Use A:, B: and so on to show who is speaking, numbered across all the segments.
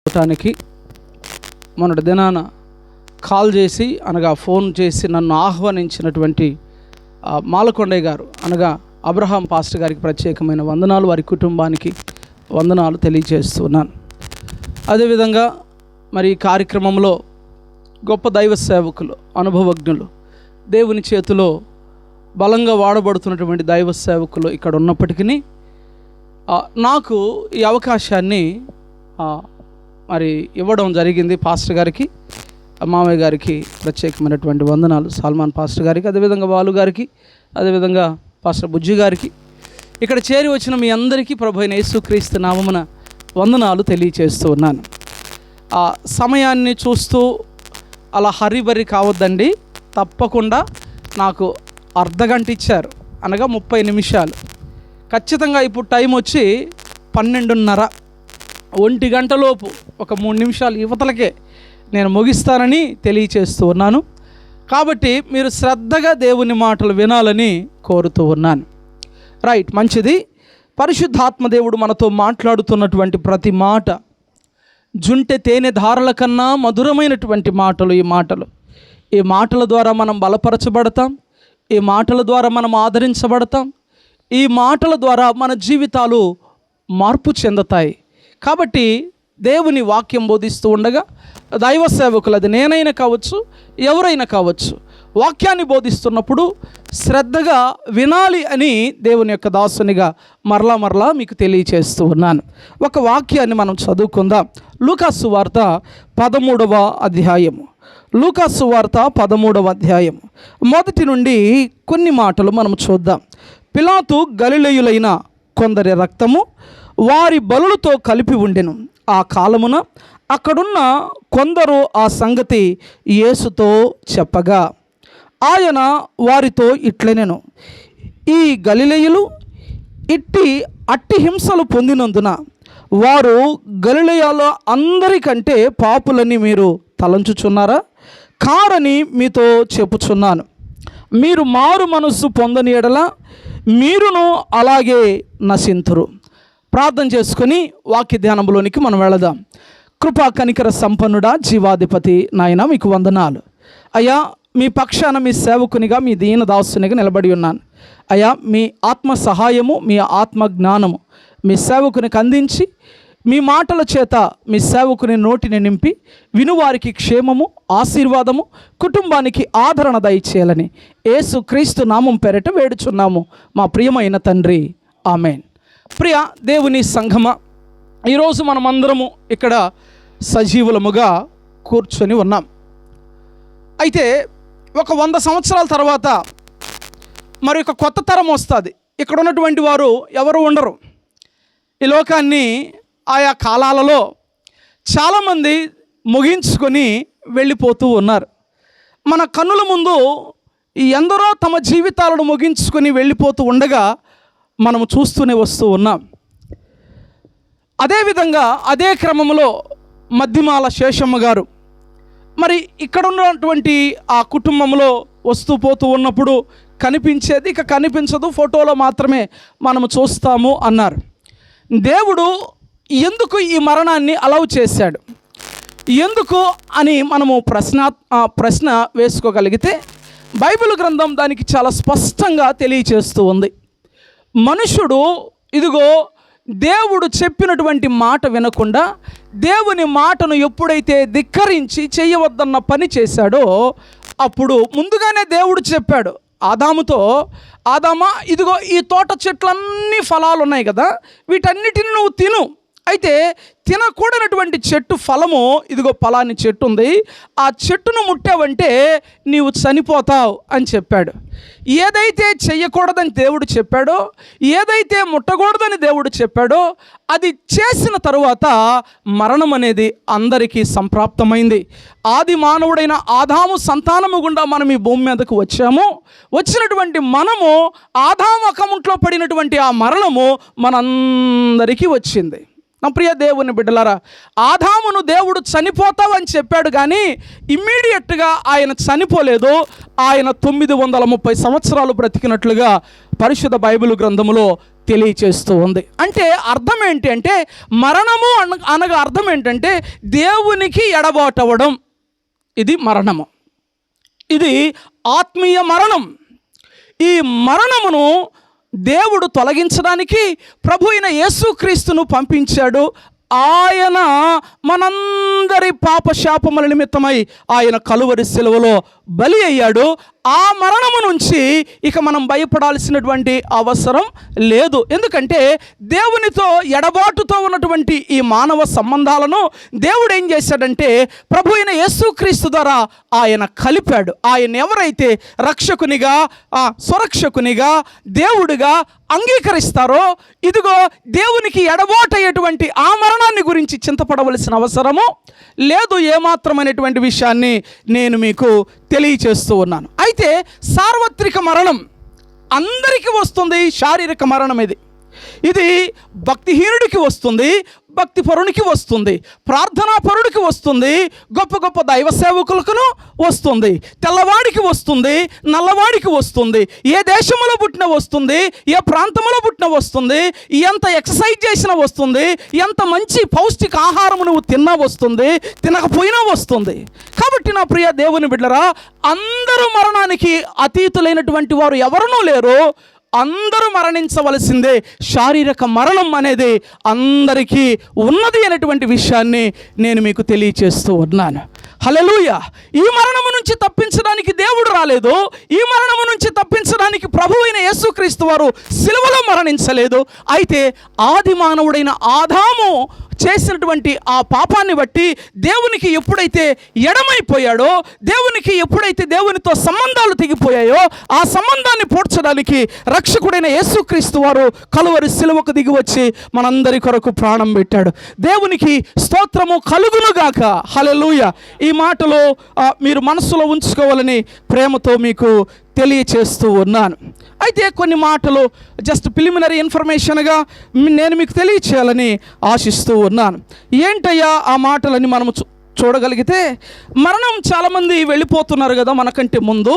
A: అవటానికి మొన్నటి దినాన కాల్ చేసి అనగా ఫోన్ చేసి నన్ను ఆహ్వానించినటువంటి మాలకొండయ్య గారు అనగా అబ్రహాం పాస్టర్ గారికి ప్రత్యేకమైన వందనాలు, వారి కుటుంబానికి వందనాలు తెలియజేస్తున్నాను. అదేవిధంగా మరి ఈ కార్యక్రమంలో గొప్ప దైవ సేవకులు, అనుభవజ్ఞులు, దేవుని చేతిలో బలంగా వాడబడుతున్నటువంటి దైవ సేవకులు ఇక్కడ ఉన్నప్పటికీ నాకు ఈ అవకాశాన్ని మరి ఇవ్వడం జరిగింది. పాస్టర్ గారికి, మామయ్య గారికి ప్రత్యేకమైనటువంటి వందనాలు, సల్మాన్ పాస్టర్ గారికి, అదేవిధంగా బాలు గారికి, అదేవిధంగా పాస్టర్ బుజ్జి గారికి, ఇక్కడ చేరి వచ్చిన మీ అందరికీ ప్రభు అయిన యేసుక్రీస్తు నామమున వందనాలు తెలియచేస్తూ ఉన్నాను. ఆ సమయాన్ని చూస్తూ అలా హరిబరి కావద్దండి, తప్పకుండా నాకు అర్ధగంట ఇచ్చారు, అనగా 30 నిమిషాలు. ఖచ్చితంగా ఇప్పుడు టైం వచ్చి 12:30, 1 గంటలోపు ఒక 3 నిమిషాలు యువతలకే నేను ముగిస్తానని తెలియచేస్తూ ఉన్నాను. కాబట్టి మీరు శ్రద్ధగా దేవుని మాటలు వినాలని కోరుతూ ఉన్నాను. రైట్, మంచిది. పరిశుద్ధాత్మ దేవుడు మనతో మాట్లాడుతున్నటువంటి ప్రతి మాట జుంటె తేనె ధారల కన్నా మధురమైనటువంటి మాటలు. ఈ మాటల ద్వారా మనం బలపరచబడతాం, ఈ మాటల ద్వారా మనం ఆదరించబడతాం, ఈ మాటల ద్వారా మన జీవితాలు మార్పు చెందుతాయి. కాబట్టి దేవుని వాక్యం బోధిస్తూ ఉండగా దైవ సేవకులు, అది నేనైనా కావచ్చు, ఎవరైనా కావచ్చు, వాక్యాన్ని బోధిస్తున్నప్పుడు శ్రద్ధగా వినాలి అని దేవుని యొక్క దాసునిగా మరలా మీకు తెలియచేస్తూ ఉన్నాను. ఒక వాక్యాన్ని మనం చదువుకుందాం. లూకాసు వార్త 13వ అధ్యాయము. లూకాసు వార్త 13వ అధ్యాయము మొదటి నుండి కొన్ని మాటలు మనం చూద్దాం. పిలాతు గలిలయులైన కొందరి రక్తము వారి బలులతో కలిపి ఉండెను. ఆ కాలమున అక్కడున్న కొందరు ఆ సంగతి యేసుతో చెప్పగా ఆయన వారితో ఇట్లనెను, ఈ గలిలయులు అట్టి హింసలు పొందినందున వారు గలిలయలో అందరికంటే పాపులని మీరు తలంచుచున్నారా? కారని మీతో చెప్పుచున్నాను. మీరు మారు మనస్సు పొందని ఎడల మీరును అలాగే నశింతురు. ప్రార్థన చేసుకొని వాక్య ధ్యానంలోనికి మనం వెళదాం. కృపా కనికర సంపన్నుడా, జీవాధిపతి నాయన, మీకు వందనాలు అయ్యా. మీ పక్షాన మీ సేవకునిగా, మీ దీన దాసునిగా నిలబడి ఉన్నాను అయ్యా. మీ ఆత్మ సహాయము, మీ ఆత్మ జ్ఞానము మీ సేవకునికి అందించి, మీ మాటల చేత మీ సేవకుని నోటిని నింపి వినువారికి క్షేమము, ఆశీర్వాదము, కుటుంబానికి ఆదరణ దయచేయాలని యేసు క్రీస్తు నామం పేరిట వేడుచున్నాము మా ప్రియమైన తండ్రి, ఆమెన్. ప్రియ దేవుని సంఘమ, ఈరోజు మనమందరము ఇక్కడ సజీవులముగా కూర్చొని ఉన్నాం. అయితే ఒక 100 సంవత్సరాల తర్వాత మరి ఒక కొత్త తరం వస్తుంది. ఇక్కడ ఉన్నటువంటి వారు ఎవరు ఉండరు. ఈ లోకాన్ని ఆయా కాలాలలో చాలామంది ముగించుకొని వెళ్ళిపోతూ ఉన్నారు. మన కన్నుల ముందు ఎందరో తమ జీవితాలను ముగించుకొని వెళ్ళిపోతూ ఉండగా మనము చూస్తూనే వస్తూ ఉన్నాం. అదేవిధంగా అదే క్రమంలో మద్దిమాల శేషమ్మ గారు మరి ఇక్కడ ఉన్నటువంటి ఆ కుటుంబంలో వస్తూ పోతూ ఉన్నప్పుడు కనిపించేది ఇక కనిపించదు, ఫోటోలో మాత్రమే మనము చూస్తాము అన్నారు. దేవుడు ఎందుకు ఈ మరణాన్ని అలౌ చేశాడు, ఎందుకు అని మనము ప్రశ్న వేసుకోగలిగితే బైబిల్ గ్రంథం దానికి చాలా స్పష్టంగా తెలియచేస్తూ ఉంది. మనుషుడు ఇదిగో దేవుడు చెప్పినటువంటి మాట వినకుండా దేవుని మాటను ఎప్పుడైతే ధిక్కరించి చేయవద్దన్న పని చేశాడో అప్పుడు ముందుగానే దేవుడు చెప్పాడు ఆదాముతో, ఆదామా ఇదిగో ఈ తోట చెట్లన్నీ ఫలాలు ఉన్నాయి కదా, వీటన్నిటిని నువ్వు తిను, అయితే తినకూడనటువంటి చెట్టు ఫలము ఇదిగో ఫలాని చెట్టు ఉంది, ఆ చెట్టును ముట్టావంటే నీవు చనిపోతావు అని చెప్పాడు. ఏదైతే చెయ్యకూడదని దేవుడు చెప్పాడో, ఏదైతే ముట్టకూడదని దేవుడు చెప్పాడో అది చేసిన తరువాత మరణం అనేది అందరికీ సంప్రాప్తమైంది. ఆది మానవుడైన ఆదాము సంతానము గుండా మనం ఈ భూమి మీదకు వచ్చాము. వచ్చినటువంటి మనము ఆదాము అకౌంట్లో పడినటువంటి ఆ మరణము మనందరికీ వచ్చింది. నా ప్రియ దేవుని బిడ్డలారా, ఆదామును దేవుడు చనిపోతావని చెప్పాడు కానీ ఇమ్మీడియట్గా ఆయన చనిపోలేదు. ఆయన 930 సంవత్సరాలు బ్రతికినట్లుగా పరిశుద్ధ బైబిల్ గ్రంథములో తెలియచేస్తూ ఉంది. అంటే అర్థం ఏంటి అంటే, మరణము అనగా అర్థం ఏంటంటే దేవునికి ఎడబాటవడం. ఇది మరణము, ఇది ఆత్మీయ మరణం. ఈ మరణమును దేవుడు తొలగించడానికి ప్రభు అయిన యేసుక్రీస్తును పంపించాడు. ఆయన మనందరి పాపశాపముల నిమిత్తమై ఆయన కలువరి శిలువలో బలి అయ్యాడు. ఆ మరణము నుంచి ఇక మనం భయపడాల్సినటువంటి అవసరం లేదు. ఎందుకంటే దేవునితో ఎడబాటుతో ఉన్నటువంటి ఈ మానవ సంబంధాలను దేవుడు ఏం చేశాడంటే ప్రభు అయిన యేసుక్రీస్తు ద్వారా ఆయన కలిపాడు. ఆయన ఎవరైతే రక్షకునిగా, స్వరక్షకునిగా, దేవుడిగా అంగీకరిస్తారో, ఇదిగో దేవునికి ఎడబాటయ్యేటువంటి ఆ మరణాన్ని గురించి చింతపడవలసిన అవసరము లేదు ఏమాత్రమైనటువంటి విషయాన్ని నేను మీకు తెలియచేస్తూ ఉన్నాను. అయితే సార్వత్రిక మరణం అందరికీ వస్తుంది. శారీరక మరణం ఇది భక్తిహీనుడికి వస్తుంది, భక్తిపరునికి వస్తుంది, ప్రార్థనాపరుడికి వస్తుంది, గొప్ప గొప్ప దైవ సేవకులకును వస్తుంది, తెల్లవాడికి వస్తుంది, నల్లవాడికి వస్తుంది, ఏ దేశంలో పుట్టిన వస్తుంది, ఏ ప్రాంతంలో పుట్టిన వస్తుంది, ఎంత ఎక్సర్సైజ్ చేసినా వస్తుంది, ఎంత మంచి పౌష్టిక ఆహారం నువ్వు తిన్నా వస్తుంది, తినకపోయినా వస్తుంది. కాబట్టి నా ప్రియ దేవుని బిడ్డలారా, అందరూ మరణానికి అతీతులైనటువంటి వారు ఎవరునూ లేరు. అందరూ మరణించవలసిందే. శారీరక మరణం అనేది అందరికీ ఉన్నది అనేటువంటి విషయాన్ని నేను మీకు తెలియచేస్తూ ఉన్నాను. హల్లెలూయా. ఈ మరణము నుంచి తప్పించడానికి దేవుడు రాలేదు. ఈ మరణము నుంచి తప్పించడానికి ప్రభువైన యేసుక్రీస్తు వారు సిలువలో మరణించలేదు. అయితే ఆది మానవుడైన ఆదాము చేసినటువంటి ఆ పాపాన్ని బట్టి దేవునికి ఎప్పుడైతే ఎడమైపోయాడో, దేవునికి ఎప్పుడైతే దేవునితో సంబంధాలు తెగిపోయాయో, ఆ సంబంధాన్ని పోడ్చడానికి రక్షకుడైన యేసుక్రీస్తు వారు కలువరి సిలువకు దిగి వచ్చి మనందరి కొరకు ప్రాణం పెట్టాడు. దేవునికి స్తోత్రము కలుగునుగాక. హల్లెలూయా. ఈ మాటలు మీరు మనస్సులో ఉంచుకోవాలని ప్రేమతో మీకు తెలియచేస్తూ ఉన్నాను. అయితే కొన్ని మాటలు జస్ట్ ప్రిలిమినరీ ఇన్ఫర్మేషన్గా నేను మీకు తెలియచేయాలని ఆశిస్తూ ఉన్నాను. ఏంటయ్యా ఆ మాటలని మనము చూడగలిగితే, మరణం చాలామంది వెళ్ళిపోతున్నారు కదా మనకంటే ముందు.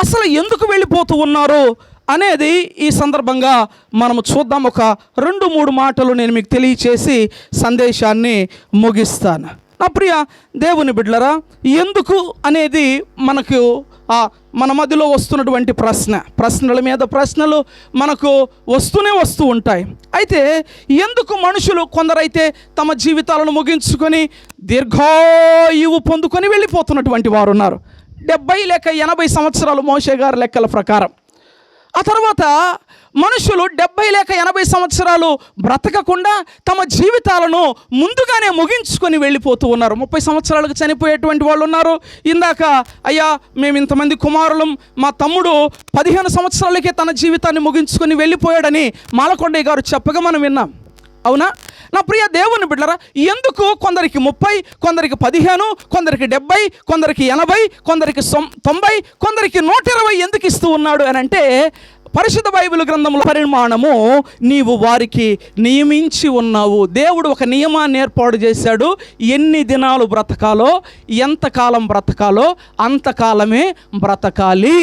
A: అసలు ఎందుకు వెళ్ళిపోతూ ఉన్నారు అనేది ఈ సందర్భంగా మనము చూద్దాం. ఒక 2-3 మాటలు నేను మీకు తెలియచేసి సందేశాన్ని ముగిస్తాను. నా ప్రియ దేవుని బిడ్డలారా, ఎందుకు అనేది మనకు మన మధ్యలో వస్తున్నటువంటి ప్రశ్నల మీద ప్రశ్నలు మనకు వస్తూ ఉంటాయి. అయితే ఎందుకు మనుషులు కొందరైతే తమ జీవితాలను ముగించుకొని దీర్ఘాయువు పొందుకొని వెళ్ళిపోతున్నటువంటి వారు ఉన్నారు. 70 లేక 80 సంవత్సరాలు మోషే గారి లెక్కల ప్రకారం. ఆ తర్వాత మనుషులు 70 లేక 80 సంవత్సరాలు బ్రతకకుండా తమ జీవితాలను ముందుగానే ముగించుకొని వెళ్ళిపోతూ ఉన్నారు. 30 సంవత్సరాలకు చనిపోయేటువంటి వాళ్ళు ఉన్నారు. ఇందాక అయ్యా మేము ఇంతమంది కుమారులం, మా తమ్ముడు 15 సంవత్సరాలకే తన జీవితాన్ని ముగించుకొని వెళ్ళిపోయాడని మాలకొండయ్య గారు చెప్పగా మనం విన్నాం. అవునా? నా ప్రియ దేవుని బిడ్డలారా, ఎందుకు కొందరికి 30, కొందరికి 15, కొందరికి 70, కొందరికి 80, కొందరికి 90, కొందరికి 120 ఎందుకు ఇస్తూ ఉన్నాడు అని అంటే, పరిశుద్ధ బైబిల్ గ్రంథంలో పరిమాణము నీవు వారికి నియమించి ఉన్నావు. దేవుడు ఒక నియమాన్ని ఏర్పాటు చేశాడు. ఎన్ని దినాలు బ్రతకాలో, ఎంతకాలం బ్రతకాలో అంతకాలమే బ్రతకాలి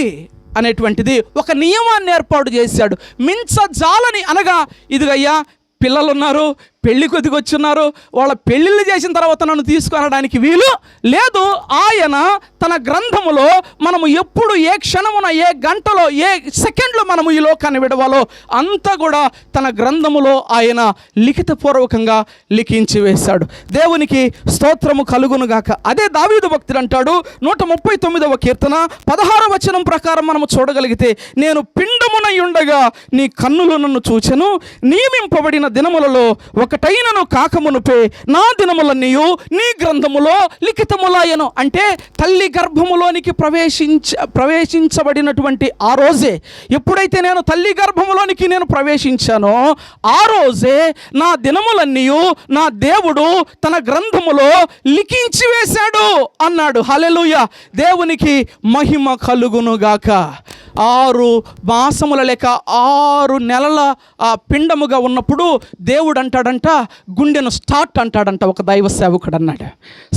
A: అనేటువంటిది ఒక నియమాన్ని ఏర్పాటు చేశాడు. మించజాలని అనగా, ఇదిగయ్యా పిల్లలు ఉన్నారు, పెళ్లి కొద్దిగా వచ్చున్నారు, వాళ్ళ పెళ్ళిళ్ళు చేసిన తర్వాత నన్ను తీసుకునడానికి వీలు లేదు. ఆయన తన గ్రంథములో మనము ఎప్పుడు, ఏ క్షణమున, ఏ గంటలో, ఏ సెకండ్లో మనము ఈ లోకాన్ని విడవాలో అంతా కూడా తన గ్రంథములో ఆయన లిఖితపూర్వకంగా లిఖించి వేశాడు. దేవునికి స్తోత్రము కలుగునుగాక. అదే దావీదు భక్తుడు అంటాడు 139వ కీర్తన 16వ వచనం ప్రకారం మనము చూడగలిగితే, నేను పిండమునై ఉండగా నీ కన్నులు నన్ను చూచెను, నియమింపబడిన దినములలో ఒకటైనను కాకమునుపే నా దినములన్నీయు నీ గ్రంథములో లిఖితములాయను. అంటే తల్లి గర్భములోనికి ప్రవేశించబడినటువంటి ఆ రోజే, ఎప్పుడైతే నేను తల్లి గర్భములోనికి నేను ప్రవేశించానో ఆ రోజే నా దినములన్నీయు నా దేవుడు తన గ్రంథములో లిఖించి వేశాడు అన్నాడు. హల్లెలూయా. దేవునికి మహిమ కలుగునుగాక. 6 మాసముల లేక 6 నెలల పిండముగా ఉన్నప్పుడు దేవుడు అంటాడంట, గుండెను స్టార్ట్ అంటాడంట. ఒక దైవ సేవకుడు అన్నాడు,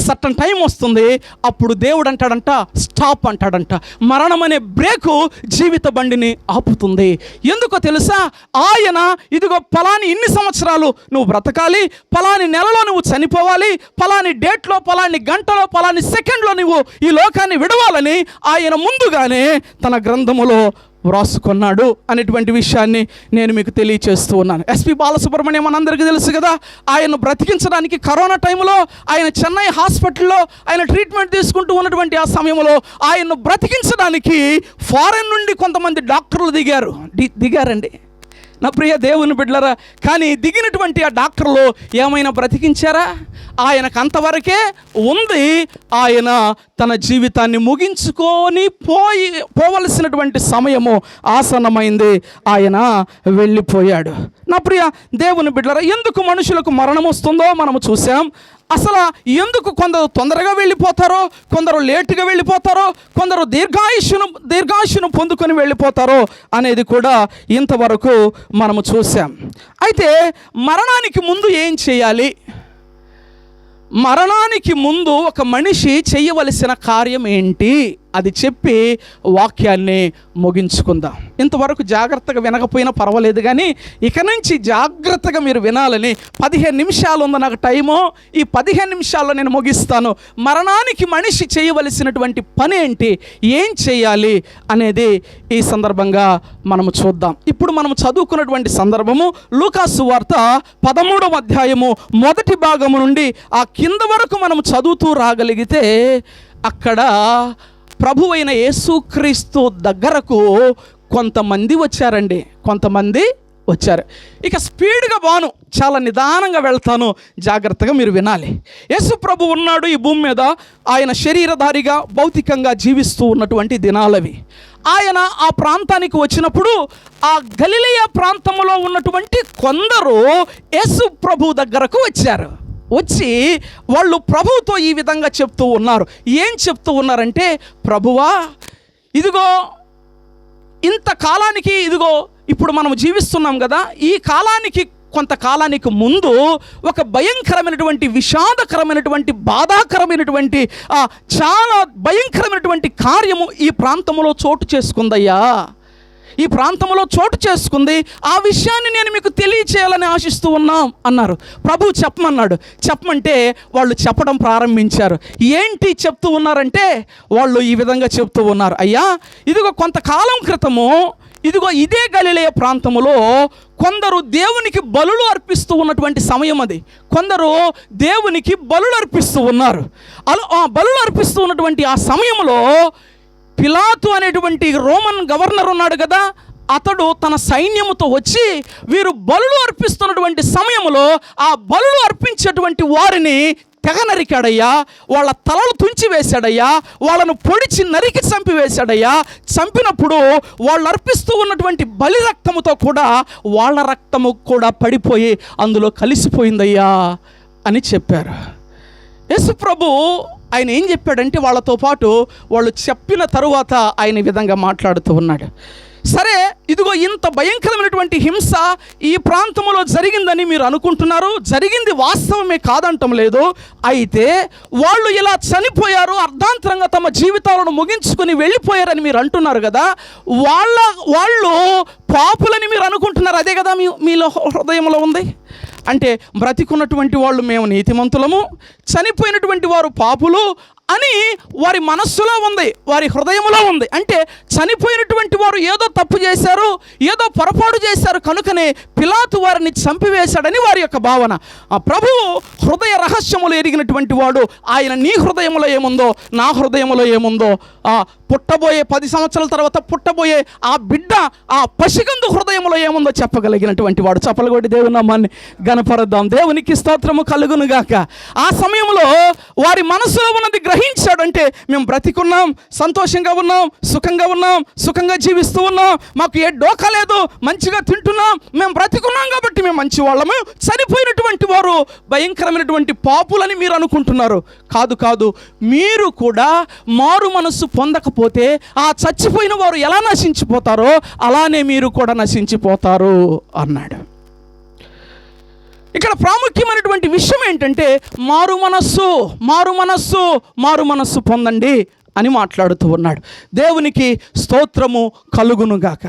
A: సర్టన్ టైం వస్తుంది, అప్పుడు దేవుడు అంటాడంట స్టాప్ అంటాడంట. మరణం అనే బ్రేకు జీవిత బండిని ఆపుతుంది. ఎందుకో తెలుసా? ఆయన ఇదిగో పలాని ఇన్ని సంవత్సరాలు నువ్వు బ్రతకాలి, పలాని నెలలో నువ్వు చనిపోవాలి, పలాని డేట్లో, పలాని గంటలో, పలాని సెకండ్లో నువ్వు ఈ లోకాన్ని విడవాలని ఆయన ముందుగానే తన గ్రంథములో వ్రాసుకున్నాడు అనేటువంటి విషయాన్ని నేను మీకు తెలియచేస్తూ ఉన్నాను. ఎస్పి బాలసుబ్రహ్మణ్యం మనందరికీ తెలుసు కదా. ఆయన బ్రతికించడానికి కరోనా టైంలో ఆయన చెన్నై హాస్పిటల్లో ఆయన ట్రీట్మెంట్ తీసుకుంటూ ఉన్నటువంటి ఆ సమయంలో ఆయన్ను బ్రతికించడానికి ఫారెన్ నుండి కొంతమంది డాక్టర్లు దిగారండి నా ప్రియ దేవుని బిడ్డలారా. కానీ దిగినటువంటి ఆ డాక్టర్లు ఏమైనా బ్రతికించారా? ఆయనకు అంతవరకే ఉంది. ఆయన తన జీవితాన్ని ముగించుకొని పోవలసినటువంటి సమయము ఆసన్నమైంది. ఆయన వెళ్ళిపోయాడు. నా ప్రియ దేవుని బిడ్డలారా, ఎందుకు మనుషులకు మరణం వస్తుందో మనము చూసాం. అసలు ఎందుకు కొందరు తొందరగా వెళ్ళిపోతారో, కొందరు లేటుగా వెళ్ళిపోతారో, కొందరు దీర్ఘాయుష్ను పొందుకొని వెళ్ళిపోతారో అనేది కూడా ఇంతవరకు మనము చూసాం. అయితే మరణానికి ముందు ఏం చేయాలి? మరణానికి ముందు ఒక మనిషి చేయవలసిన కార్యం ఏంటి అది చెప్పి వాక్యాన్ని ముగించుకుందాం. ఇంతవరకు జాగ్రత్తగా వినకపోయినా పర్వాలేదు, కానీ ఇక నుంచి జాగ్రత్తగా మీరు వినాలని. 15 నిమిషాలు ఉంది నాకు టైము. ఈ 15 నిమిషాల్లో నేను ముగిస్తాను. మరణానికి మనిషి చేయవలసినటువంటి పని ఏంటి, ఏం చేయాలి అనేది ఈ సందర్భంగా మనము చూద్దాం. ఇప్పుడు మనం చదువుకున్నటువంటి సందర్భము లూకాసు వార్త 13వ అధ్యాయము 1 భాగము నుండి ఆ కింద వరకు మనం చదువుతూ రాగలిగితే అక్కడ ప్రభువైన యేసుక్రీస్తు దగ్గరకు కొంతమంది వచ్చారండి. ఇక స్పీడ్గా బాను, చాలా నిదానంగా వెళ్తాను, జాగ్రత్తగా మీరు వినాలి. యేసు ప్రభు ఉన్నాడు ఈ భూమి మీద. ఆయన శరీరధారిగా భౌతికంగా జీవిస్తూ ఉన్నటువంటి దినాలవి. ఆయన ఆ ప్రాంతానికి వచ్చినప్పుడు ఆ గలిలయ ప్రాంతంలో ఉన్నటువంటి కొందరు యేసు ప్రభు దగ్గరకు వచ్చి వాళ్ళు ప్రభువుతో ఈ విధంగా చెప్తూ ఉన్నారు. ఏం చెప్తూ ఉన్నారంటే, ప్రభువా, ఇదిగో ఇంతకాలానికి, ఇదిగో ఇప్పుడు మనం జీవిస్తున్నాం కదా, ఈ కాలానికి కొంతకాలానికి ముందు ఒక భయంకరమైనటువంటి, విషాదకరమైనటువంటి, బాధాకరమైనటువంటి, చాలా భయంకరమైనటువంటి కార్యము ఈ ప్రాంతంలో చోటు చేసుకుందయ్యా. ఈ ప్రాంతంలో చోటు చేసుకుంది. ఆ విషయాన్ని నేను మీకు తెలియచేయాలని ఆశిస్తూ ఉన్నాం అన్నారు. ప్రభు చెప్పమంటే వాళ్ళు చెప్పడం ప్రారంభించారు. ఏంటి చెప్తూ ఉన్నారంటే, వాళ్ళు ఈ విధంగా చెప్తూ ఉన్నారు, అయ్యా, ఇదిగో కొంతకాలం క్రితము, ఇదిగో ఇదే గలిలయ ప్రాంతములో కొందరు దేవునికి బలులు అర్పిస్తూ ఉన్నటువంటి సమయం అది. కొందరు దేవునికి బలులు అర్పిస్తూ ఉన్నారు. ఆ బలులు అర్పిస్తూ ఉన్నటువంటి ఆ సమయంలో పిలాతు అనేటువంటి రోమన్ గవర్నర్ ఉన్నాడు కదా, అతడు తన సైన్యముతో వచ్చి వీరు బలులు అర్పిస్తున్నటువంటి సమయంలో ఆ బలులు అర్పించేటువంటి వారిని తెగ నరికాడయ్యా. వాళ్ళ తలలు తుంచి వేశాడయ్యా. వాళ్ళను పొడిచి నరికి చంపివేశాడయ్యా. చంపినప్పుడు వాళ్ళు అర్పిస్తూ ఉన్నటువంటి బలి రక్తముతో కూడా వాళ్ళ రక్తము కూడా పడిపోయి అందులో కలిసిపోయిందయ్యా అని చెప్పారు. యేసు ప్రభు ఆయన ఏం చెప్పాడంటే, వాళ్ళతో పాటు వాళ్ళు చెప్పిన తరువాత ఆయన ఈ విధంగా మాట్లాడుతూ ఉన్నాడు. సరే, ఇదిగో ఇంత భయంకరమైనటువంటి హింస ఈ ప్రాంతంలో జరిగిందని మీరు అనుకుంటున్నారు. జరిగింది వాస్తవమే, కాదంటం లేదు. అయితే వాళ్ళు ఇలా చనిపోయారు, అర్ధాంతరంగా తమ జీవితాలను ముగించుకొని వెళ్ళిపోయారని మీరు అంటున్నారు కదా. వాళ్ళు పాపులని మీరు అనుకుంటున్నారు. అదే కదా మీలో హృదయంలో ఉంది. అంటే బ్రతికున్నటువంటి వాళ్ళు మేము నీతిమంతులము, చనిపోయినటువంటి వారు పాపులు అని వారి మనస్సులో ఉంది, వారి హృదయంలో ఉంది. అంటే చనిపోయినటువంటి వారు ఏదో తప్పు చేశారు, ఏదో పొరపాటు చేశారు కనుకనే పిలాతు వారిని చంపివేశాడని వారి యొక్క భావన. ఆ ప్రభువు హృదయ రహస్యములు ఎరిగినటువంటి వాడు. ఆయన నీ హృదయంలో ఏముందో, నా హృదయంలో ఏముందో, పుట్టబోయే 10 సంవత్సరాల తర్వాత పుట్టబోయే ఆ బిడ్డ, ఆ పసిగందు హృదయంలో ఏముందో చెప్పగలిగినటువంటి వాడు. చప్పలు కొట్టి దేవుని నామాన్ని గణపరుద్దాం. దేవునికి స్తోత్రము కలుగునుగాక. ఆ సమయంలో వారి మనసులో ఉన్నది గ్రహించాడంటే మేము బ్రతికున్నాం, సంతోషంగా ఉన్నాం, సుఖంగా జీవిస్తూ ఉన్నాం, మాకు ఏ డోకా లేదు, మంచిగా తింటున్నాం, మేము బ్రతికున్నాం కాబట్టి మేము మంచి వాళ్ళము. చనిపోయినటువంటి వారు భయంకరమైనటువంటి పాపులని మీరు అనుకుంటున్నారు. కాదు, మీరు కూడా మారు మనస్సు పొందకపోతే ఆ చచ్చిపోయిన వారు ఎలా నశించిపోతారో అలానే మీరు కూడా నశించిపోతారు అన్నాడు. ఇక్కడ ప్రాముఖ్యమైనటువంటి విషయం ఏంటంటే మారు మనస్సు పొందండి అని మాట్లాడుతూ ఉన్నాడు. దేవునికి స్తోత్రము కలుగునుగాక.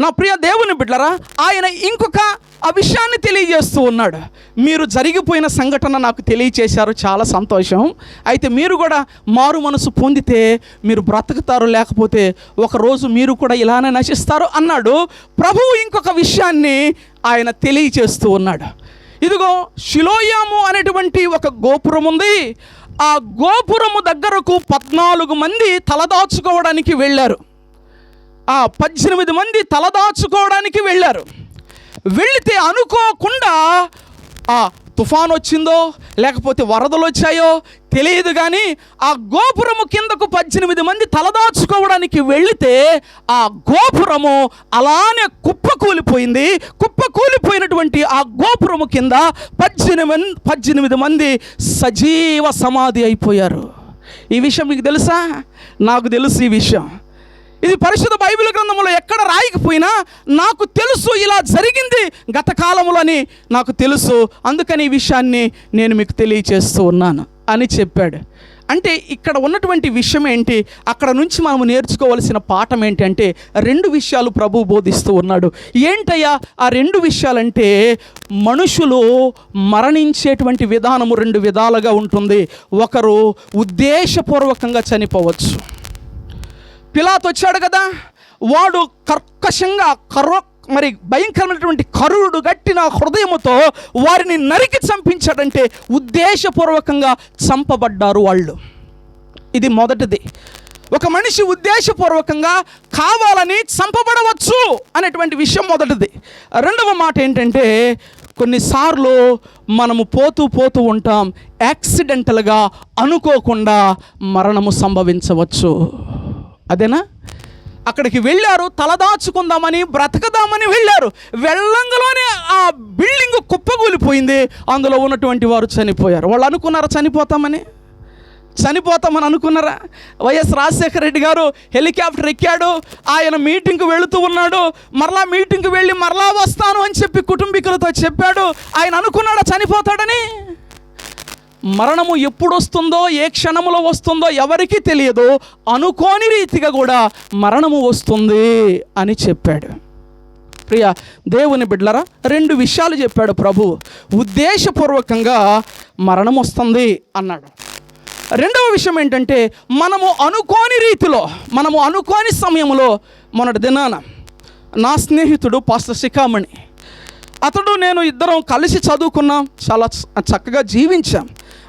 A: నా ప్రియ దేవుని బిడ్డలారా, ఆయన ఇంకొక ఆ విషయాన్ని తెలియజేస్తూ ఉన్నాడు. మీరు జరిగిపోయిన సంఘటన నాకు తెలియచేశారు, చాలా సంతోషం. అయితే మీరు కూడా మారు మనసు పొందితే మీరు బ్రతుకుతారు, లేకపోతే ఒకరోజు మీరు కూడా ఇలానే నశిస్తారు అన్నాడు. ప్రభువు ఇంకొక విషయాన్ని ఆయన తెలియచేస్తూ ఉన్నాడు. ఇదిగో షిలోయాము అనేటువంటి ఒక గోపురం ఉంది. ఆ గోపురము దగ్గరకు 14 మంది తలదాచుకోవడానికి వెళ్ళారు. 18 మంది తలదాచుకోవడానికి వెళ్ళారు. వెళితే అనుకోకుండా తుఫాను వచ్చిందో లేకపోతే వరదలు వచ్చాయో తెలియదు, కానీ ఆ గోపురము కిందకు 18 మంది తలదాచుకోవడానికి వెళితే ఆ గోపురము అలానే కుప్పకూలిపోయింది. కుప్పకూలిపోయినటువంటి ఆ గోపురము కింద 18 మంది సజీవ సమాధి అయిపోయారు. ఈ విషయం మీకు తెలుసా? నాకు తెలుసు ఈ విషయం. ఇది పరిశుద్ధ బైబిల్ గ్రంథంలో ఎక్కడ రాయకపోయినా నాకు తెలుసు, ఇలా జరిగింది గత కాలంలోని నాకు తెలుసు, అందుకని ఈ విషయాన్ని నేను మీకు తెలియచేస్తూ ఉన్నాను అని చెప్పాడు. అంటే ఇక్కడ ఉన్నటువంటి విషయం ఏంటి, అక్కడ నుంచి మనము నేర్చుకోవలసిన పాఠం ఏంటంటే 2 విషయాలు ప్రభువు బోధిస్తూ ఉన్నాడు. ఏంటయ్యా ఆ 2 విషయాలంటే, మనుషులు మరణించేటువంటి విధానము 2 విధాలుగా ఉంటుంది. ఒకరు ఉద్దేశపూర్వకంగా చనిపోవచ్చు. పిలాతు వచ్చాడు కదా, వాడు కర్కశంగా మరి భయంకరమైనటువంటి కరుడు గట్టిన హృదయముతో వారిని నరికి చంపించాడంటే ఉద్దేశపూర్వకంగా చంపబడ్డారు వాళ్ళు. ఇది మొదటిది. ఒక మనిషి ఉద్దేశపూర్వకంగా కావాలని చంపబడవచ్చు అనేటువంటి విషయం మొదటిది. రెండవ మాట ఏంటంటే, కొన్నిసార్లు మనము పోతూ ఉంటాం, యాక్సిడెంటల్గా అనుకోకుండా మరణము సంభవించవచ్చు. అదేనా? అక్కడికి వెళ్ళారు, తలదాచుకుందామని బ్రతకదామని వెళ్ళారు. వెళ్ళంగలోనే ఆ బిల్డింగ్ కుప్పకూలిపోయింది, అందులో ఉన్నటువంటి వారు చనిపోయారు. వాళ్ళు అనుకున్నారా చనిపోతామని అనుకున్నారా? వైఎస్ రాజశేఖర రెడ్డి గారు హెలికాప్టర్ ఎక్కాడు, ఆయన మీటింగ్కి వెళుతూ ఉన్నాడు, మరలా మీటింగ్కి వెళ్ళి మరలా వస్తాను అని చెప్పి కుటుంబీకులతో చెప్పాడు. ఆయన అనుకున్నాడా చనిపోతాడని? మరణము ఎప్పుడు వస్తుందో, ఏ క్షణంలో వస్తుందో ఎవరికీ తెలియదు. అనుకోని రీతిగా కూడా మరణము వస్తుంది అని చెప్పాడు. ప్రియ దేవుని బిడ్డలారా, 2 విషయాలు చెప్పాడు ప్రభు. ఉద్దేశపూర్వకంగా మరణం వస్తుంది అన్నాడు. రెండవ విషయం ఏంటంటే, మనము అనుకోని రీతిలో, మనము అనుకోని సమయంలో, మొన్నటి దినాన నా స్నేహితుడు పాస్టర్ శిఖామణి, అతడు నేను ఇద్దరం కలిసి చదువుకున్నాం, చాలా చక్కగా జీవించాం.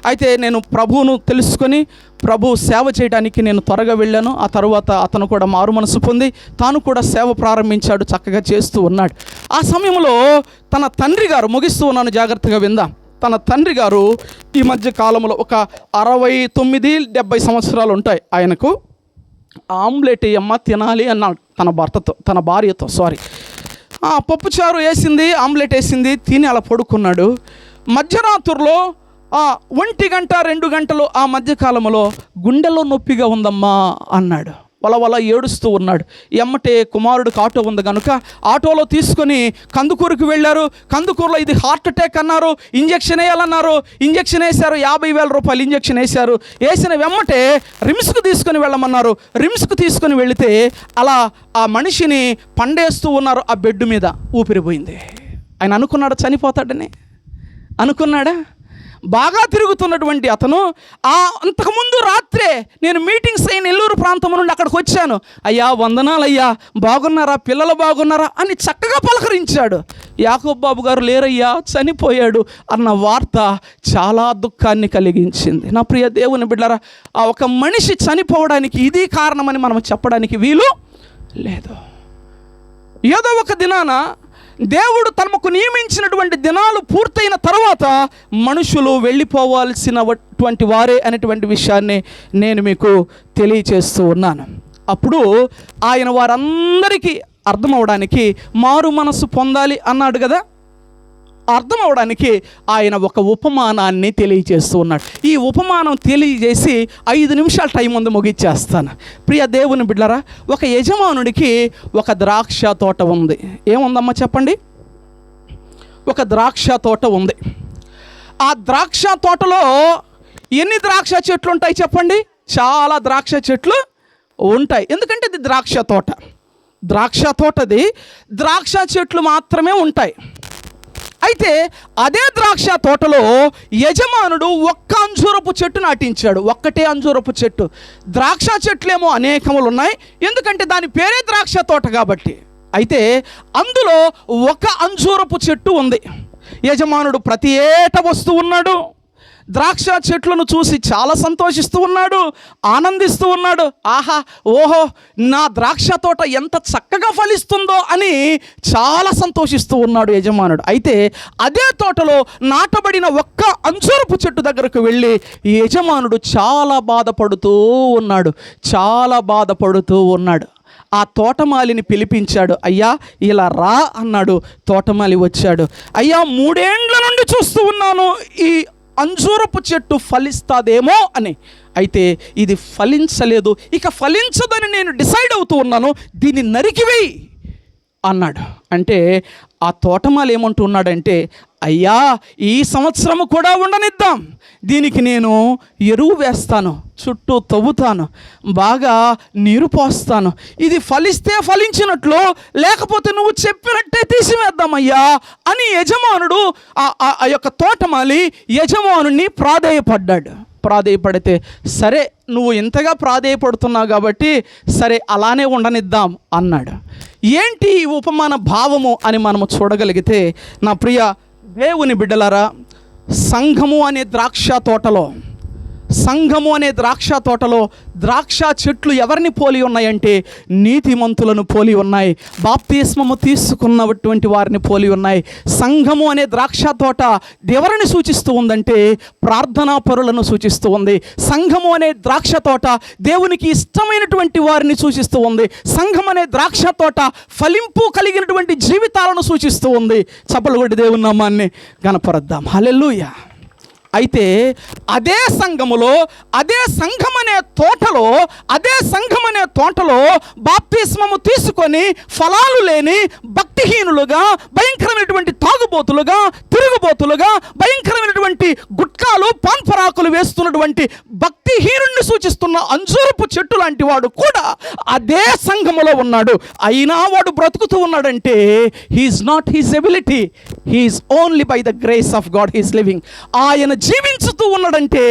A: అయితే నేను ప్రభువును తెలుసుకొని ప్రభు సేవ చేయడానికి నేను త్వరగా వెళ్ళాను. ఆ తర్వాత అతను కూడా మారు మనసు పొంది తాను కూడా సేవ ప్రారంభించాడు, చక్కగా చేస్తూ ఉన్నాడు. ఆ సమయంలో తన తండ్రి గారు, ముగిస్తూ ఉన్నాను జాగ్రత్తగా విందాం, తన తండ్రి గారు ఈ మధ్య కాలంలో ఒక 69-70 సంవత్సరాలు ఉంటాయి ఆయనకు. ఆమ్లెట్ అమ్మ తినాలి అన్నాడు తన భార్యతో పప్పుచారు వేసింది, ఆమ్లెట్ వేసింది, తిని అలా పడుకున్నాడు. మధ్యరాత్రుల్లో 1 గంట 2 గంటలు ఆ మధ్యకాలంలో గుండెలో నొప్పిగా ఉందమ్మా అన్నాడు. వల ఏడుస్తూ ఉన్నాడు. ఎమ్మటే కుమారుడికి ఆటో ఉంది కనుక ఆటోలో తీసుకొని కందుకూరుకు వెళ్ళారు. కందుకూరులో ఇది హార్ట్ అటాక్ అన్నారు, ఇంజక్షన్ వేయాలన్నారు. ఇంజక్షన్ వేశారు, 50,000 రూపాయలు ఇంజక్షన్ వేశారు. వేసిన వెమ్మటే రిమ్స్కు తీసుకొని వెళ్ళమన్నారు. రిమ్స్కు తీసుకొని వెళితే అలా ఆ మనిషిని పండేస్తూ ఉన్నారు. ఆ బెడ్ మీద ఊపిరిపోయింది. ఆయన అనుకున్నాడు చనిపోతాడని, అనుకున్నాడా? బాగా తిరుగుతున్నటువంటి అతను అంతకుముందు రాత్రే నేను మీటింగ్స్ అయిన నెల్లూరు ప్రాంతం నుండి అక్కడికి వచ్చాను. అయ్యా వందనాలయ్యా, బాగున్నారా, పిల్లలు బాగున్నారా అని చక్కగా పలకరించాడు. యాకోబు బాబు గారు లేరయ్యా, చనిపోయాడు అన్న వార్త చాలా దుఃఖాన్ని కలిగించింది. నా ప్రియ దేవుని బిడ్డలారా, ఒక మనిషి చనిపోవడానికి ఇది కారణమని మనం చెప్పడానికి వీలు లేదు. ఏదో ఒక దినాన దేవుడు తమకు నియమించినటువంటి దినాలు పూర్తయిన తర్వాత మనుషులు వెళ్ళిపోవాల్సినటువంటి వారే అనేటువంటి విషయాన్ని నేను మీకు తెలియచేస్తూ ఉన్నాను. అప్పుడు ఆయన వారందరికీ అర్థం అవడానికి మారు మనసు పొందాలి అన్నాడు కదా. అర్థం అవడానికి ఆయన ఒక ఉపమానాన్ని తెలియజేస్తూ ఉన్నాడు. ఈ ఉపమానం తెలియజేసి 5 నిమిషాల టైం ముందు ముగిచ్చేస్తాను. ప్రియ దేవుని బిడ్డలారా, ఒక యజమానుడికి ఒక ద్రాక్ష తోట ఉంది. ఏముందమ్మా చెప్పండి? ఒక ద్రాక్ష తోట ఉంది. ఆ ద్రాక్ష తోటలో ఎన్ని ద్రాక్ష చెట్లు ఉంటాయి చెప్పండి? చాలా ద్రాక్ష చెట్లు ఉంటాయి. ఎందుకంటే ఇది ద్రాక్ష తోట. ద్రాక్ష తోటది ద్రాక్ష చెట్లు మాత్రమే ఉంటాయి. అయితే అదే ద్రాక్ష తోటలో యజమానుడు ఒక్క అంజూరపు చెట్టు నాటించాడు. ఒక్కటే అంజూరపు చెట్టు. ద్రాక్ష చెట్లేమో అనేకములు ఉన్నాయి, ఎందుకంటే దాని పేరే ద్రాక్ష తోట కాబట్టి. అయితే అందులో ఒక అంజూరపు చెట్టు ఉంది. యజమానుడు ప్రతి ఏటా వస్తూ ఉన్నాడు, ద్రాక్ష చెట్లను చూసి చాలా సంతోషిస్తూ ఉన్నాడు, ఆనందిస్తూ ఉన్నాడు. ఆహా, ఓహో, నా ద్రాక్ష తోట ఎంత చక్కగా ఫలిస్తుందో అని చాలా సంతోషిస్తూ ఉన్నాడు యజమానుడు. అయితే అదే తోటలో నాటబడిన ఒక్క అంజూరపు చెట్టు దగ్గరకు వెళ్ళి యజమానుడు చాలా బాధపడుతూ ఉన్నాడు. ఆ తోటమాలిని పిలిపించాడు. అయ్యా ఇలా రా అన్నాడు. తోటమాలి వచ్చాడు. అయ్యా, 3 ఏండ్ల నుండి చూస్తూ ఉన్నాను ఈ అంజూరపు చెట్టు ఫలిస్తాదేమో అని. అయితే ఇది ఫలించలేదు, ఇక ఫలించదని నేను డిసైడ్ అవుతూ ఉన్నాను, దీన్ని నరికివేయి అన్నాడు. అంటే ఆ తోటమాలి ఏమంటున్నాడంటే, అయ్యా, ఈ సంవత్సరము కూడా ఉండనిద్దాం, దీనికి నేను ఎరువు వేస్తాను, చుట్టూ తవ్వుతాను, బాగా నీరు పోస్తాను, ఇది ఫలిస్తే ఫలించినట్లు, లేకపోతే నువ్వు చెప్పినట్టే తీసివేద్దామయ్యా అని యజమానుడు ఆ యొక్క తోటమాలి యజమానుని ప్రాధేయపడితే, సరే నువ్వు ఇంతగా ప్రాధేయపడుతున్నావు కాబట్టి సరే అలానే ఉండనిద్దాం అన్నాడు. ఏంటి ఈ ఉపమాన భావము అని మనము చూడగలిగితే, నా ప్రియ దేవుని బిడ్డలారా, సంఘము అనే ద్రాక్ష తోటలో ద్రాక్ష చెట్లు ఎవరిని పోలి ఉన్నాయంటే నీతిమంతులను పోలి ఉన్నాయి, బాప్తిస్మము తీసుకున్నటువంటి వారిని పోలి ఉన్నాయి. సంఘము అనే ద్రాక్ష తోట ఎవరిని సూచిస్తూ ఉందంటే ప్రార్థనా పరులను సూచిస్తూ ఉంది. సంఘము అనే ద్రాక్ష తోట దేవునికి ఇష్టమైనటువంటి వారిని సూచిస్తూ ఉంది. సంఘం అనే ద్రాక్ష తోట ఫలింపు కలిగినటువంటి జీవితాలను సూచిస్తూ ఉంది. చప్పలు కొట్టి దేవుని నామాన్ని గణపరుద్దాం. హల్లెలూయా. అయితే అదే సంఘం అనే తోటలో బాప్తిస్మము తీసుకొని ఫలాలు లేని భక్తిహీనులుగా, భయంకరమైనటువంటి తాగుబోతులుగా, తిరుగుబోతులుగా, భయంకరమైనటువంటి గుట్కాలు, పాన్పరాకులు వేస్తున్నటువంటి భక్తిహీనుడిని సూచిస్తున్న అంజూరపు చెట్టు లాంటి వాడు కూడా అదే సంఘములో ఉన్నాడు. అయినా వాడు బ్రతుకుతూ ఉన్నాడంటే he is not his ability, he is only by the grace of God he is living. ఆయన జీవించుతూ ఉన్నాడంటే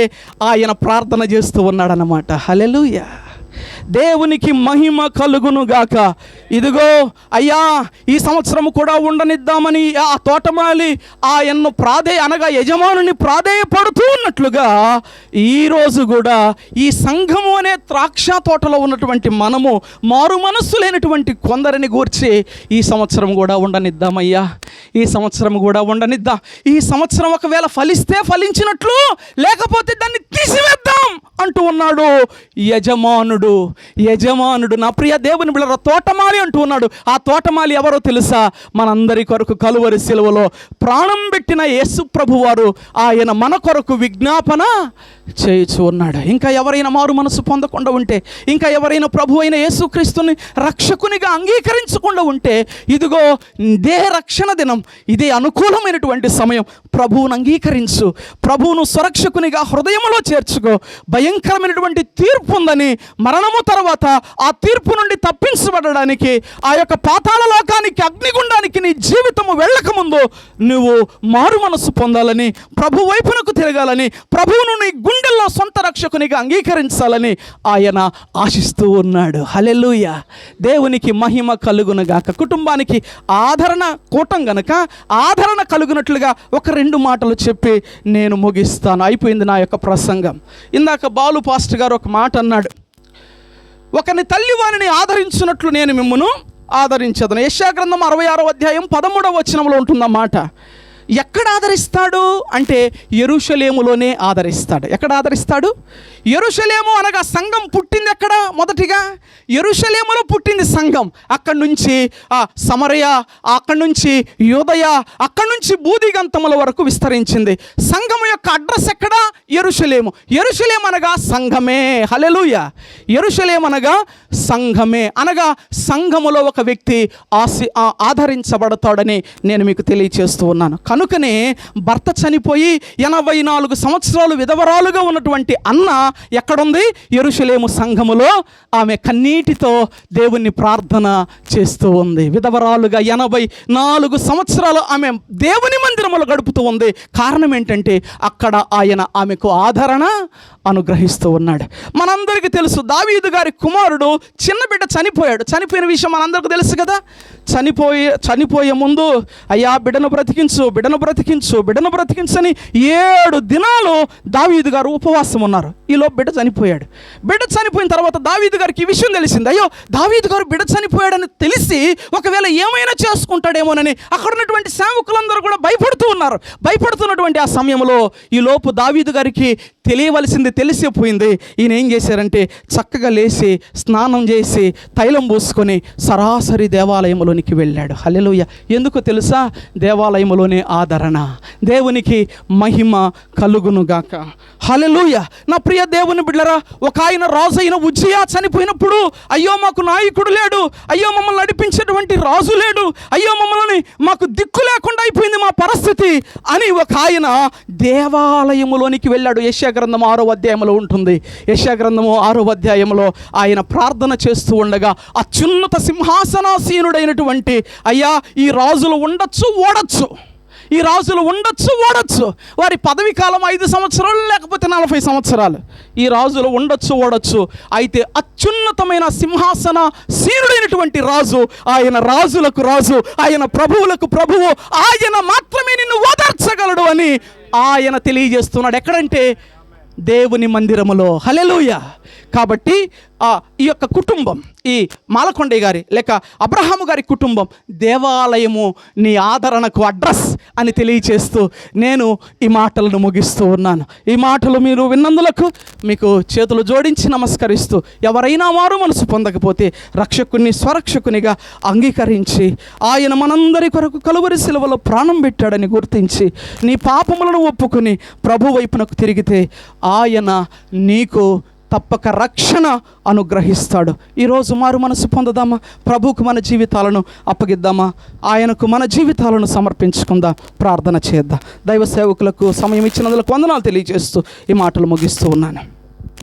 A: ఆయన ప్రార్థన చేస్తూ ఉన్నాడన్నమాట. హల్లెలూయా. దేవునికి మహిమ కలుగును గాక. ఇదిగో అయ్యా, ఈ సంవత్సరం కూడా ఉండనిద్దామని ఆ తోటమాలి ఆయన్ను యజమానుని ప్రాధేయపడుతూ ఉన్నట్లుగా ఈరోజు కూడా ఈ సంఘము అనే ద్రాక్ష తోటలో ఉన్నటువంటి మనము మారు మనస్సు లేనటువంటి కొందరిని గూర్చి ఈ సంవత్సరం కూడా ఉండనిద్దామయ్యా, ఈ సంవత్సరం కూడా ఉండనిద్దాం. ఈ సంవత్సరం ఒకవేళ ఫలిస్తే ఫలించినట్లు, లేకపోతే దాన్ని తీసివేద్దాం అంటూ ఉన్నాడు యజమానుడు. నా ప్రియ దేవుని బిడ్డలారా, తోటమాలి అంటూ ఉన్నాడు. ఆ తోటమాలి ఎవరో తెలుసా? మనందరి కొరకు కలువరి శిలువలో ప్రాణం పెట్టిన యేసు ప్రభువారు. ఆయన మన కొరకు విజ్ఞాపన చేయుచు ఉన్నాడు. ఇంకా ఎవరైనా మారు మనసు పొందకుండా ఉంటే, ఇంకా ఎవరైనా ప్రభు అయిన యేసుక్రీస్తుని రక్షకునిగా అంగీకరించకుండా ఉంటే, ఇదిగో ఇదే రక్షణ దినం, ఇదే అనుకూలమైనటువంటి సమయం. ప్రభువును అంగీకరించు, ప్రభువును సురక్షకునిగా హృదయంలో చేర్చుకో. భయంకరమైనటువంటి తీర్పు ఉందని, మరణము తర్వాత ఆ తీర్పు నుండి తప్పించబడడానికి, ఆ యొక్క పాతాళ లోకానికి, అగ్నిగుండానికి నీ జీవితము వెళ్ళకముందు నువ్వు మారు మనసు పొందాలని, ప్రభు వైపునకు తిరగాలని, ప్రభువును నీ గుండెల్లో సొంత రక్షకునిగా అంగీకరించాలని ఆయన ఆశిస్తూ ఉన్నాడు. హల్లెలూయా. దేవునికి మహిమ కలుగునుగాక. కుటుంబానికి ఆదరణ కూటం గనక ఆదరణ కలుగునట్లుగా ఒక 2 మాటలు చెప్పి నేను ముగిస్తాను. అయిపోయింది నా యొక్క ప్రసంగం. ఇందాక బాలు పాస్టర్ గారు ఒక మాట అన్నాడు, ఒకని తల్లి వారిని ఆదరించినట్లు నేను మిమ్మును ఆదరించదను. యెషయా గ్రంథం 66వ అధ్యాయం 13వ వచనంలో ఉంటుందన్నమాట. ఎక్కడ ఆదరిస్తాడు అంటే యెరూషలేములోనే ఆదరిస్తాడు. ఎక్కడ ఆదరిస్తాడు? యెరూషలేము అనగా సంఘం పుట్టింది ఎక్కడ? మొదటిగా యెరూషలేములో పుట్టింది సంఘం. అక్కడి నుంచి సమరయ, అక్కడి నుంచి యూదయ, అక్కడి నుంచి బూదిగంతముల వరకు విస్తరించింది. సంఘం యొక్క అడ్రస్ ఎక్కడ? యెరూషలేము. యెరూషలేము అనగా సంఘమే. హల్లెలూయా. యెరూషలేము అనగా సంఘమే. అనగా సంఘములో ఒక వ్యక్తి ఆదరించబడతాడని నేను మీకు తెలియచేస్తూ ఉన్నాను. కనుకనే భర్త చనిపోయి 84 సంవత్సరాలు విధవరాలుగా ఉన్నటువంటి అన్న ఎక్కడుంది? యెరూషలేము సంఘములో ఆమె కన్నీటితో దేవుణ్ణి ప్రార్థన చేస్తూ ఉంది. విధవరాలుగా 84 సంవత్సరాలు ఆమె దేవుని మందిరములో గడుపుతూ ఉంది. కారణం ఏంటంటే అక్కడ ఆయన ఆమెకు ఆదరణ అనుగ్రహిస్తూ ఉన్నాడు. మనందరికీ తెలుసు, దావీదు గారి కుమారుడు చిన్న బిడ్డ చనిపోయాడు. చనిపోయిన విషయం మనందరికీ తెలుసు కదా. చనిపోయే ముందు అయ్యా బిడ్డను బ్రతికించు, బిడ్డను బ్రతికించు, బిడ్డను బ్రతికించని 7 దినాలు దావీదు గారు ఉపవాసం ఉన్నారు. ఈలో బిడ్డ చనిపోయాడు. బిడ్డ చనిపోయిన తర్వాత దావీదు గారికి ఈ విషయం తెలిసింది. అయ్యో, దావీదు గారు బిడ్డ చనిపోయాడని తెలిసి ఒకవేళ ఏమైనా చేసుకుంటాడేమోనని అక్కడ ఉన్నటువంటి సేవకులందరూ కూడా భయపడుతూ ఉన్నారు. భయపడుతున్నటువంటి ఆ సమయంలో ఈ లోపు దావీదు గారికి తెలియవలసింది తెలిసిపోయింది. ఈయన ఏం చేశారంటే చక్కగా లేచి స్నానం చేసి తైలం పూసుకొని సరాసరి దేవాలయంలోనికి వెళ్ళాడు. హల్లెలూయా. ఎందుకు తెలుసా? దేవాలయంలోనే ఆదరణ. దేవునికి మహిమ కలుగునుగాక. హల్లెలూయా. నా ప్రియ దేవుని బిడ్డలారా, ఒక ఆయన రాజు అయిన ఉజ్జియా చనిపోయినప్పుడు అయ్యో మాకు నాయకుడు లేడు, అయ్యో మమ్మల్ని నడిపించేటువంటి రాజు లేడు, అయ్యో మమ్మల్ని మాకు దిక్కు లేకుండా అయిపోయింది మా పరిస్థితి అని ఒక ఆయన దేవాలయములోనికి వెళ్ళాడు. యెషయా గ్రంథం 6వ అధ్యాయంలో ఉంటుంది. యెషయా గ్రంథము 6వ అధ్యాయంలో ఆయన ప్రార్థన చేస్తూ ఉండగా అత్యున్నత సింహాసనాసీనుడైనటువంటి అయ్యా ఈ రాజులు ఉండొచ్చు ఓడచ్చు, ఈ రాజులు ఉండొచ్చు ఓడచ్చు, వారి పదవి కాలం 5 సంవత్సరాలు లేకపోతే 40 సంవత్సరాలు, ఈ రాజులు ఉండొచ్చు ఓడచ్చు, అయితే అత్యున్నతమైన సింహాసన సీనుడైనటువంటి రాజు, ఆయన రాజులకు రాజు, ఆయన ప్రభువులకు ప్రభువు, ఆయన మాత్రమే నిన్ను ఓదార్చగలడు అని ఆయన తెలియజేస్తున్నాడు. ఎక్కడంటే దేవుని మందిరములో. హల్లెలూయా. కాబట్టి ఈ యొక్క కుటుంబం, ఈ మాలకొండయ్య గారి లేక అబ్రహాము గారి కుటుంబం దేవాలయము నీ ఆదరణకు అడ్రస్ అని తెలియచేస్తూ నేను ఈ మాటలను ముగిస్తూ ఉన్నాను. ఈ మాటలు మీరు విన్నందులకు మీకు చేతులు జోడించి నమస్కరిస్తూ, ఎవరైనా మారు మనసు పొందకపోతే రక్షకుని స్వరక్షకునిగా అంగీకరించి ఆయన మనందరి కొరకు కలువరి శిలువలో ప్రాణం పెట్టాడని గుర్తించి నీ పాపములను ఒప్పుకొని ప్రభు వైపునకు తిరిగితే ఆయన నీకు తప్పక రక్షణ అనుగ్రహిస్తాడు. ఈరోజు మారు మనసు పొందుదామా? ప్రభువుకు మన జీవితాలను అప్పగిద్దామా? ఆయనకు మన జీవితాలను సమర్పించుకుందాం. ప్రార్థన చేద్దాం. దైవ సేవకులకు సమయం ఇచ్చినందుకు వందనాలు తెలియజేస్తూ ఈ మాటలు ముగిస్తూ ఉన్నాను.